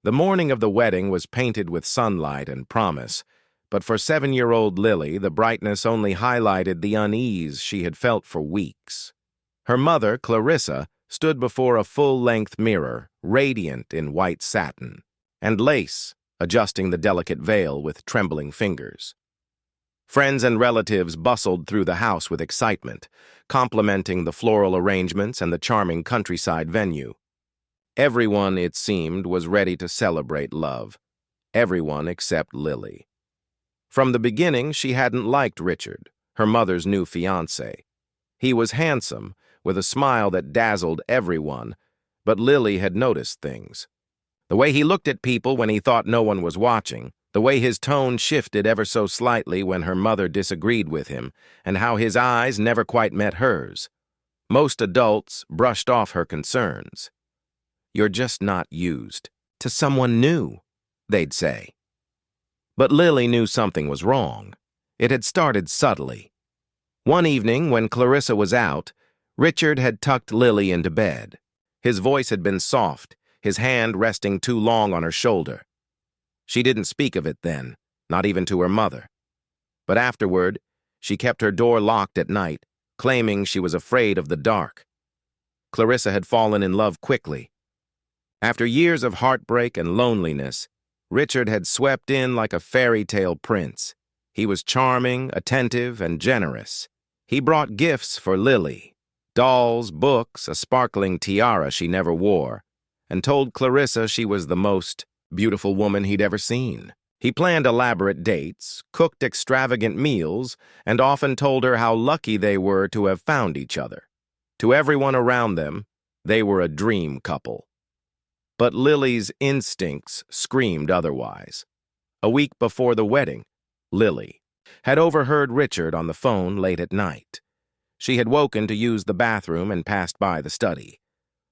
The morning of the wedding was painted with sunlight and promise, but for 7-year-old Lily, the brightness only highlighted the unease she had felt for weeks. Her mother, Clarissa, stood before a full-length mirror, radiant in white satin, and lace, adjusting the delicate veil with trembling fingers. Friends and relatives bustled through the house with excitement, complimenting the floral arrangements and the charming countryside venue. Everyone, it seemed, was ready to celebrate love. Everyone except Lily. From the beginning, she hadn't liked Richard, her mother's new fiancé. He was handsome, with a smile that dazzled everyone, but Lily had noticed things. The way he looked at people when he thought no one was watching, the way his tone shifted ever so slightly when her mother disagreed with him, and how his eyes never quite met hers. Most adults brushed off her concerns. "You're just not used to someone new," they'd say. But Lily knew something was wrong. It had started subtly. One evening, when Clarissa was out, Richard had tucked Lily into bed. His voice had been soft, his hand resting too long on her shoulder. She didn't speak of it then, not even to her mother. But afterward, she kept her door locked at night, claiming she was afraid of the dark. Clarissa had fallen in love quickly. After years of heartbreak and loneliness, Richard had swept in like a fairy tale prince. He was charming, attentive, and generous. He brought gifts for Lily, dolls, books, a sparkling tiara she never wore, and told Clarissa she was the most beautiful woman he'd ever seen. He planned elaborate dates, cooked extravagant meals, and often told her how lucky they were to have found each other. To everyone around them, they were a dream couple. But Lily's instincts screamed otherwise. A week before the wedding, Lily had overheard Richard on the phone late at night. She had woken to use the bathroom and passed by the study.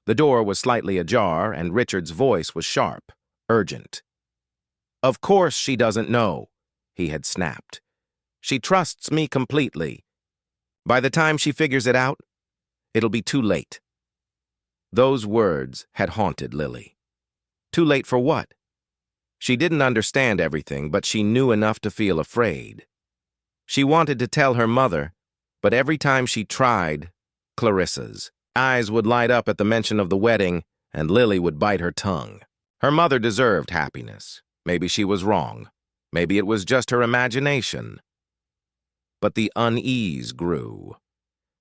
The door was slightly ajar, and Richard's voice was sharp, urgent. "Of course she doesn't know," he had snapped. "She trusts me completely. By the time she figures it out, it'll be too late." Those words had haunted Lily. Too late for what? She didn't understand everything, but she knew enough to feel afraid. She wanted to tell her mother, but every time she tried, Clarissa's eyes would light up at the mention of the wedding, and Lily would bite her tongue. Her mother deserved happiness. Maybe she was wrong. Maybe it was just her imagination. But the unease grew.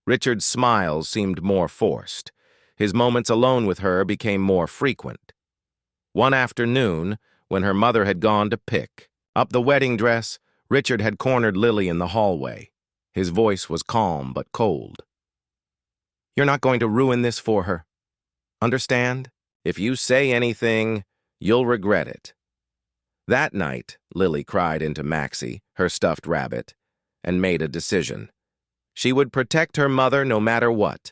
Richard's smiles seemed more forced. His moments alone with her became more frequent. One afternoon, when her mother had gone to pick up the wedding dress, Richard had cornered Lily in the hallway. His voice was calm but cold. "You're not going to ruin this for her. Understand? If you say anything, you'll regret it." That night, Lily cried into Maxie, her stuffed rabbit, and made a decision. She would protect her mother no matter what.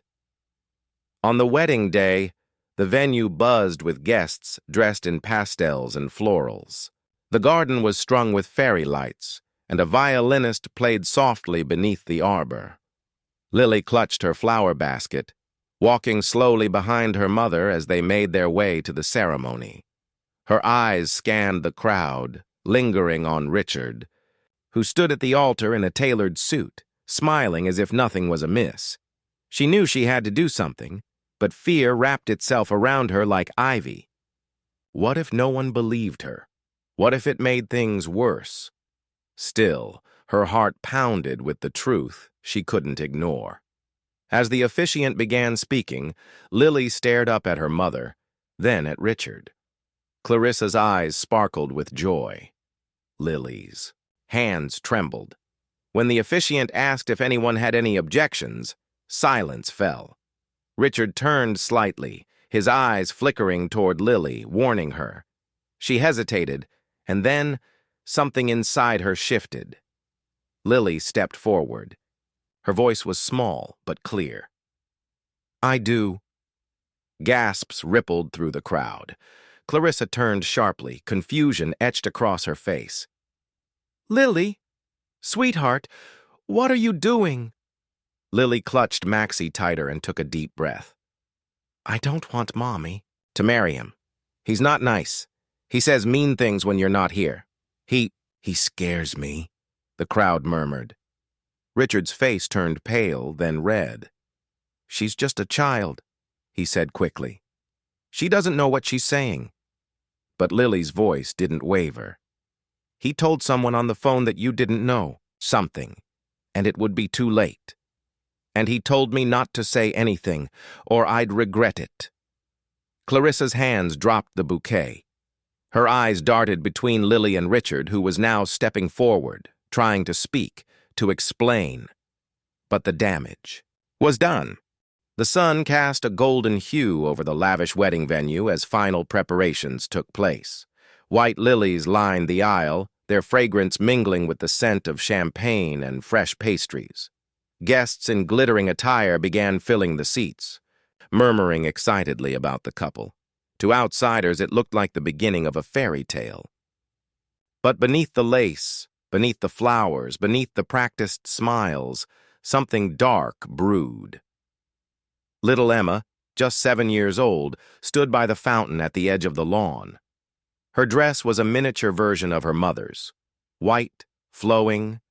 On the wedding day, the venue buzzed with guests dressed in pastels and florals. The garden was strung with fairy lights, and a violinist played softly beneath the arbor. Lily clutched her flower basket, walking slowly behind her mother as they made their way to the ceremony. Her eyes scanned the crowd, lingering on Richard, who stood at the altar in a tailored suit, smiling as if nothing was amiss. She knew she had to do something, but fear wrapped itself around her like ivy. What if no one believed her? What if it made things worse? Still, her heart pounded with the truth she couldn't ignore. As the officiant began speaking, Lily stared up at her mother, then at Richard. Clarissa's eyes sparkled with joy. Lily's hands trembled. When the officiant asked if anyone had any objections, silence fell. Richard turned slightly, his eyes flickering toward Lily, warning her. She hesitated, and then something inside her shifted. Lily stepped forward. Her voice was small but clear. "I do." Gasps rippled through the crowd. Clarissa turned sharply, confusion etched across her face. "Lily? Sweetheart, what are you doing?" Lily clutched Maxie tighter and took a deep breath. "I don't want Mommy to marry him. He's not nice. He says mean things when you're not here. He scares me, the crowd murmured. Richard's face turned pale, then red. She's just a child, he said quickly. She doesn't know what she's saying. But Lily's voice didn't waver. He told someone on the phone that you didn't know something, and it would be too late. And he told me not to say anything, or I'd regret it. Clarissa's hands dropped the bouquet. Her eyes darted between Lily and Richard, who was now stepping forward, trying to speak, to explain. But the damage was done. The sun cast a golden hue over the lavish wedding venue as final preparations took place. White lilies lined the aisle, their fragrance mingling with the scent of champagne and fresh pastries. Guests in glittering attire began filling the seats, murmuring excitedly about the couple. To outsiders, it looked like the beginning of a fairy tale. But beneath the lace, beneath the flowers, beneath the practiced smiles, something dark brewed. Little Emma, just 7 years old, stood by the fountain at the edge of the lawn. Her dress was a miniature version of her mother's, white, flowing,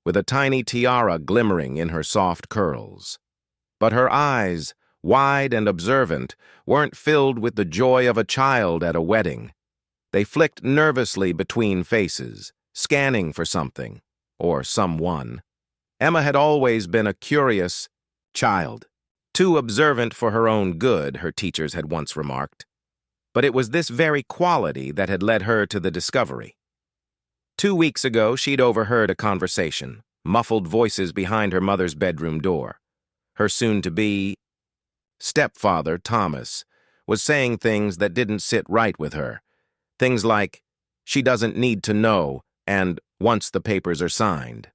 with a tiny tiara glimmering in her soft curls. But her eyes, wide and observant, weren't filled with the joy of a child at a wedding. They flicked nervously between faces, scanning for something, or someone. Emma had always been a curious child, too observant for her own good, her teachers had once remarked. But it was this very quality that had led her to the discovery. 2 weeks ago, she'd overheard a conversation, muffled voices behind her mother's bedroom door. Her soon-to-be stepfather, Thomas, was saying things that didn't sit right with her. Things like, she doesn't need to know, and once the papers are signed.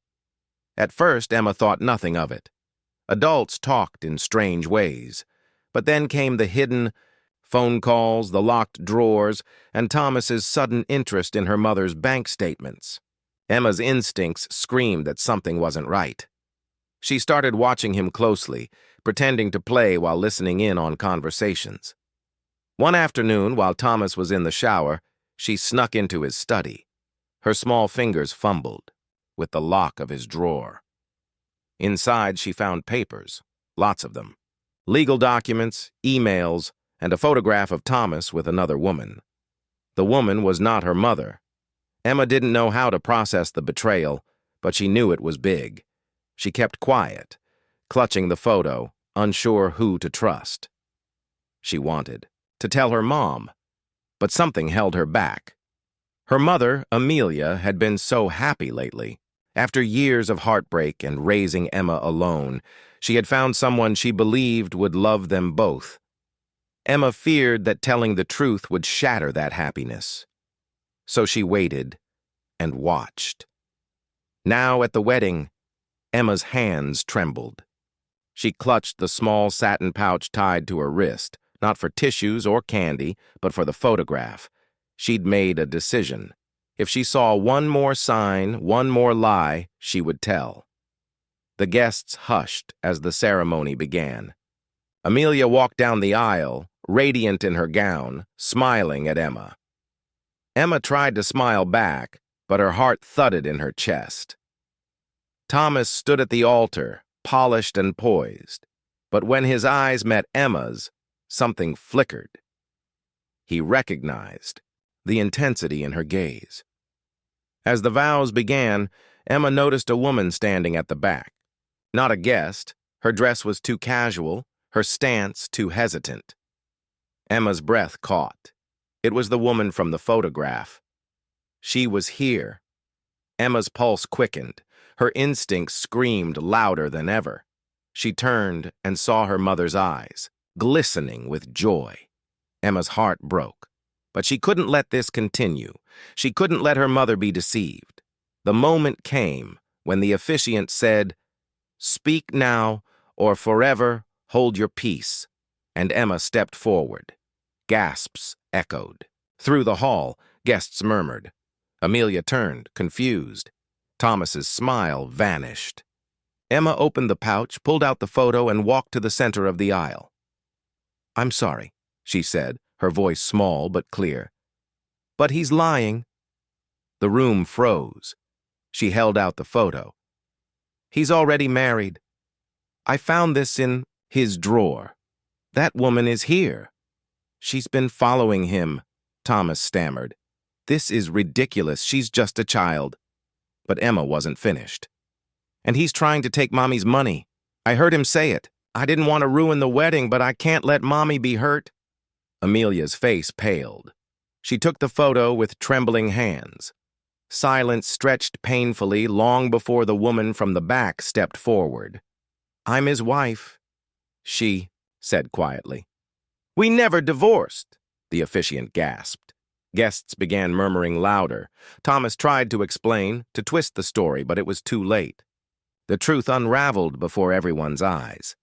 At first, Emma thought nothing of it. Adults talked in strange ways. But then came the hidden phone calls, the locked drawers, and Thomas's sudden interest in her mother's bank statements. Emma's instincts screamed that something wasn't right. She started watching him closely, pretending to play while listening in on conversations. One afternoon, while Thomas was in the shower, she snuck into his study. Her small fingers fumbled with the lock of his drawer. Inside, she found papers, lots of them. Legal documents, emails, and a photograph of Thomas with another woman. The woman was not her mother. Emma didn't know how to process the betrayal, but she knew it was big. She kept quiet, clutching the photo, unsure who to trust. She wanted to tell her mom, but something held her back. Her mother, Amelia, had been so happy lately. After years of heartbreak and raising Emma alone, she had found someone she believed would love them both. Emma feared that telling the truth would shatter that happiness. So she waited and watched. Now at the wedding, Emma's hands trembled. She clutched the small satin pouch tied to her wrist, not for tissues or candy, but for the photograph. She'd made a decision. If she saw one more sign, one more lie, she would tell. The guests hushed as the ceremony began. Amelia walked down the aisle, radiant in her gown, smiling at Emma. Emma tried to smile back, but her heart thudded in her chest. Thomas stood at the altar, polished and poised, but when his eyes met Emma's, something flickered. He recognized the intensity in her gaze. As the vows began, Emma noticed a woman standing at the back. Not a guest. Her dress was too casual, her stance too hesitant. Emma's breath caught. It was the woman from the photograph. She was here. Emma's pulse quickened. Her instincts screamed louder than ever. She turned and saw her mother's eyes, glistening with joy. Emma's heart broke. But she couldn't let this continue. She couldn't let her mother be deceived. The moment came when the officiant said, "Speak now, or forever hold your peace," and Emma stepped forward. Gasps echoed. Through the hall, guests murmured. Amelia turned, confused. Thomas's smile vanished. Emma opened the pouch, pulled out the photo, and walked to the center of the aisle. "I'm sorry," she said, her voice small but clear. But he's lying. The room froze. She held out the photo. He's already married. I found this in his drawer. That woman is here. She's been following him, Thomas stammered. This is ridiculous. She's just a child. But Emma wasn't finished. And he's trying to take Mommy's money. I heard him say it. I didn't want to ruin the wedding, but I can't let Mommy be hurt. Amelia's face paled. She took the photo with trembling hands. Silence stretched painfully long before the woman from the back stepped forward. I'm his wife, she said quietly. We never divorced, the officiant gasped. Guests began murmuring louder. Thomas tried to explain, to twist the story, but it was too late. The truth unraveled before everyone's eyes.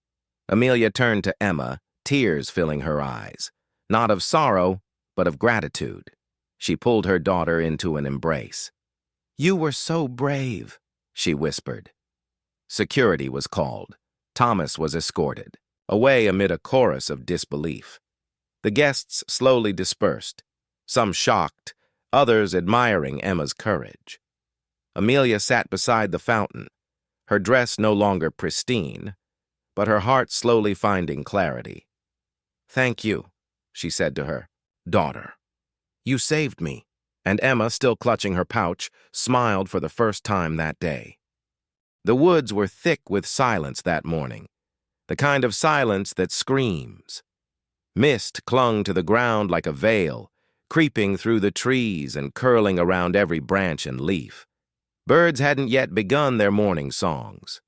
Amelia turned to Emma, tears filling her eyes. Not of sorrow, but of gratitude. She pulled her daughter into an embrace. You were so brave, she whispered. Security was called. Thomas was escorted, away amid a chorus of disbelief. The guests slowly dispersed, some shocked, others admiring Emma's courage. Amelia sat beside the fountain, her dress no longer pristine, but her heart slowly finding clarity. Thank you, she said to her, daughter. You saved me. And Emma, still clutching her pouch, smiled for the first time that day. The woods were thick with silence that morning, the kind of silence that screams. Mist clung to the ground like a veil, creeping through the trees and curling around every branch and leaf. Birds hadn't yet begun their morning songs,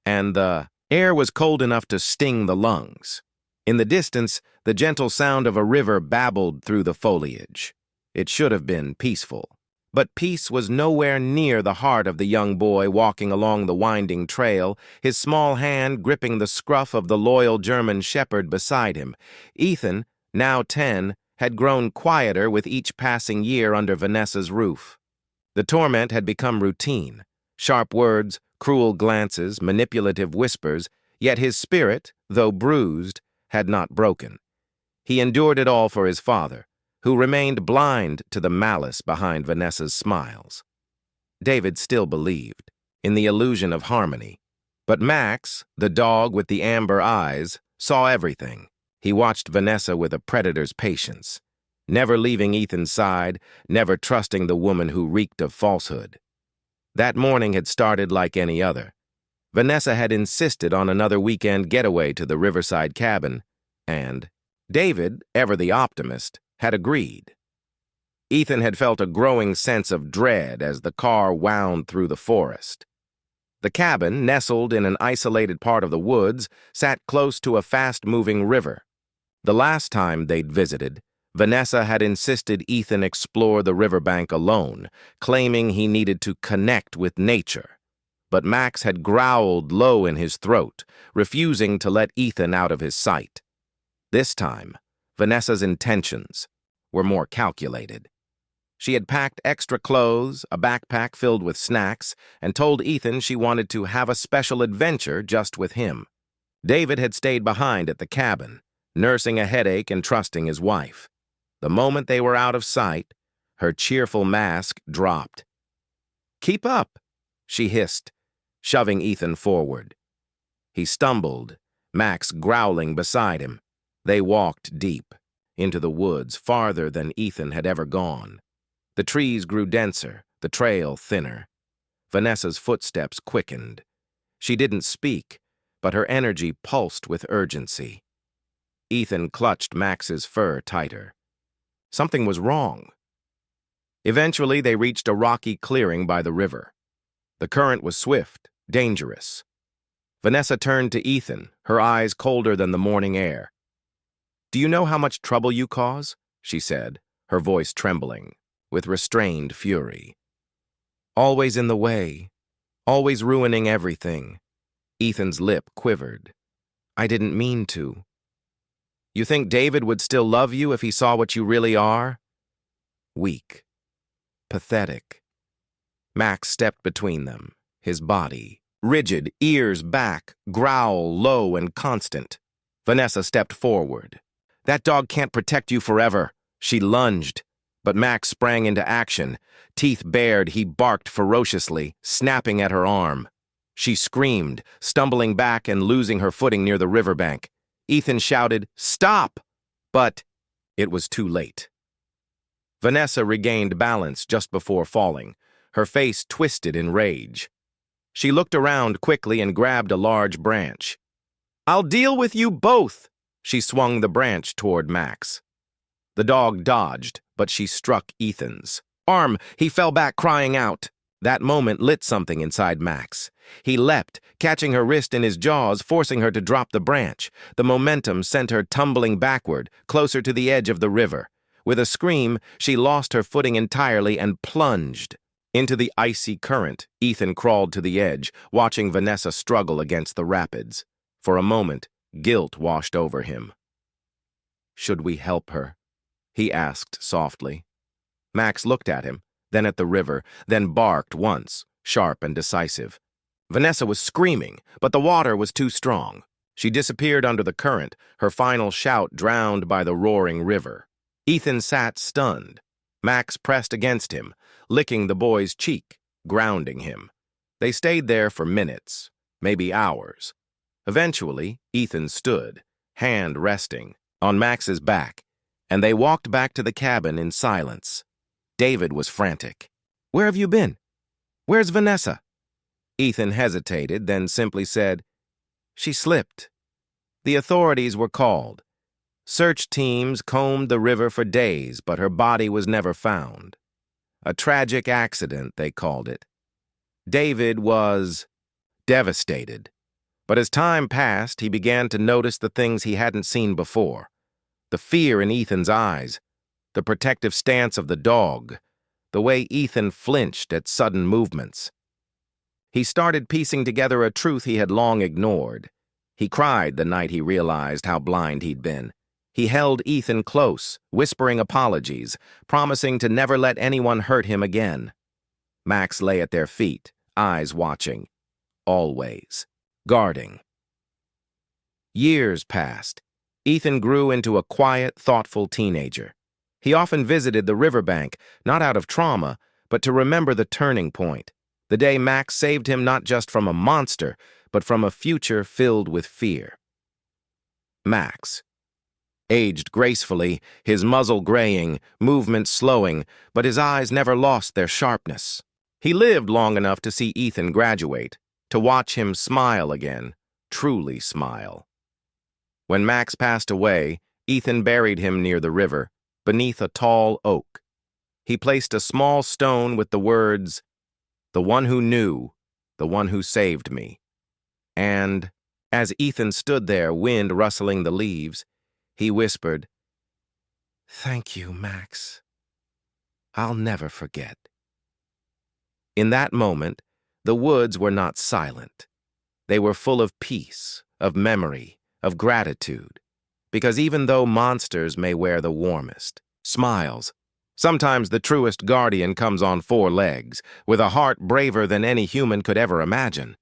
and the air was cold enough to sting the lungs. In the distance, the gentle sound of a river babbled through the foliage. It should have been peaceful, but peace was nowhere near the heart of the young boy walking along the winding trail, his small hand gripping the scruff of the loyal German shepherd beside him. Ethan, now 10, had grown quieter with each passing year under Vanessa's roof. The torment had become routine, sharp words, cruel glances, manipulative whispers, yet his spirit, though bruised, had not broken. He endured it all for his father, who remained blind to the malice behind Vanessa's smiles. David still believed in the illusion of harmony, but Max, the dog with the amber eyes, saw everything. He watched Vanessa with a predator's patience, never leaving Ethan's side, never trusting the woman who reeked of falsehood. That morning had started like any other. Vanessa had insisted on another weekend getaway to the riverside cabin, and David, ever the optimist, had agreed. Ethan had felt a growing sense of dread as the car wound through the forest. The cabin, nestled in an isolated part of the woods, sat close to a fast-moving river. The last time they'd visited, Vanessa had insisted Ethan explore the riverbank alone, claiming he needed to connect with nature. But Max had growled low in his throat, refusing to let Ethan out of his sight. This time, Vanessa's intentions were more calculated. She had packed extra clothes, a backpack filled with snacks, and told Ethan she wanted to have a special adventure just with him. David had stayed behind at the cabin, nursing a headache and trusting his wife. The moment they were out of sight, her cheerful mask dropped. "Keep up," she hissed, shoving Ethan forward. He stumbled, Max growling beside him. They walked deep, into the woods, farther than Ethan had ever gone. The trees grew denser, the trail thinner. Vanessa's footsteps quickened. She didn't speak, but her energy pulsed with urgency. Ethan clutched Max's fur tighter. Something was wrong. Eventually, they reached a rocky clearing by the river. The current was swift, dangerous. Vanessa turned to Ethan, her eyes colder than the morning air. "Do you know how much trouble you cause?" she said, her voice trembling, with restrained fury. "Always in the way, always ruining everything." Ethan's lip quivered. "I didn't mean to." "You think David would still love you if he saw what you really are?" Weak. Pathetic. Max stepped between them, his body rigid, ears back, growl low and constant. Vanessa stepped forward. "That dog can't protect you forever." She lunged, But Max sprang into action. Teeth bared, he barked ferociously, snapping at her arm. She screamed, stumbling back and losing her footing near the riverbank. Ethan shouted, "Stop!" But it was too late. Vanessa regained balance just before falling, her face twisted in rage. She looked around quickly and grabbed a large branch. "I'll deal with you both!" She swung the branch toward Max. The dog dodged, but she struck Ethan's arm. He fell back crying out. That moment lit something inside Max. He leapt, catching her wrist in his jaws, forcing her to drop the branch. The momentum sent her tumbling backward, closer to the edge of the river. With a scream, she lost her footing entirely and plunged. Into the icy current, Ethan crawled to the edge, watching Vanessa struggle against the rapids. For a moment, guilt washed over him. "Should we help her?" he asked softly. Max looked at him, then at the river, then barked once, sharp and decisive. Vanessa was screaming, but the water was too strong. She disappeared under the current, her final shout drowned by the roaring river. Ethan sat stunned. Max pressed against him, licking the boy's cheek, grounding him. They stayed there for minutes, maybe hours. Eventually, Ethan stood, hand resting, on Max's back, and they walked back to the cabin in silence. David was frantic. "Where have you been? Where's Vanessa?" Ethan hesitated, then simply said, "She slipped." The authorities were called. Search teams combed the river for days, but her body was never found. A tragic accident, they called it. David was devastated. But as time passed, he began to notice the things he hadn't seen before. The fear in Ethan's eyes, the protective stance of the dog, the way Ethan flinched at sudden movements. He started piecing together a truth he had long ignored. He cried the night he realized how blind he'd been. He held Ethan close, whispering apologies, promising to never let anyone hurt him again. Max lay at their feet, eyes watching, always, guarding. Years passed. Ethan grew into a quiet, thoughtful teenager. He often visited the riverbank, not out of trauma, but to remember the turning point, the day Max saved him not just from a monster, but from a future filled with fear. Max aged gracefully, his muzzle graying, movement slowing, but his eyes never lost their sharpness. He lived long enough to see Ethan graduate, to watch him smile again, truly smile. When Max passed away, Ethan buried him near the river, beneath a tall oak. He placed a small stone with the words, "The one who knew, the one who saved me." And, as Ethan stood there, wind rustling the leaves, he whispered, "Thank you, Max. I'll never forget." In that moment, the woods were not silent. They were full of peace, of memory, of gratitude. Because even though monsters may wear the warmest smiles, sometimes the truest guardian comes on 4 legs, with a heart braver than any human could ever imagine.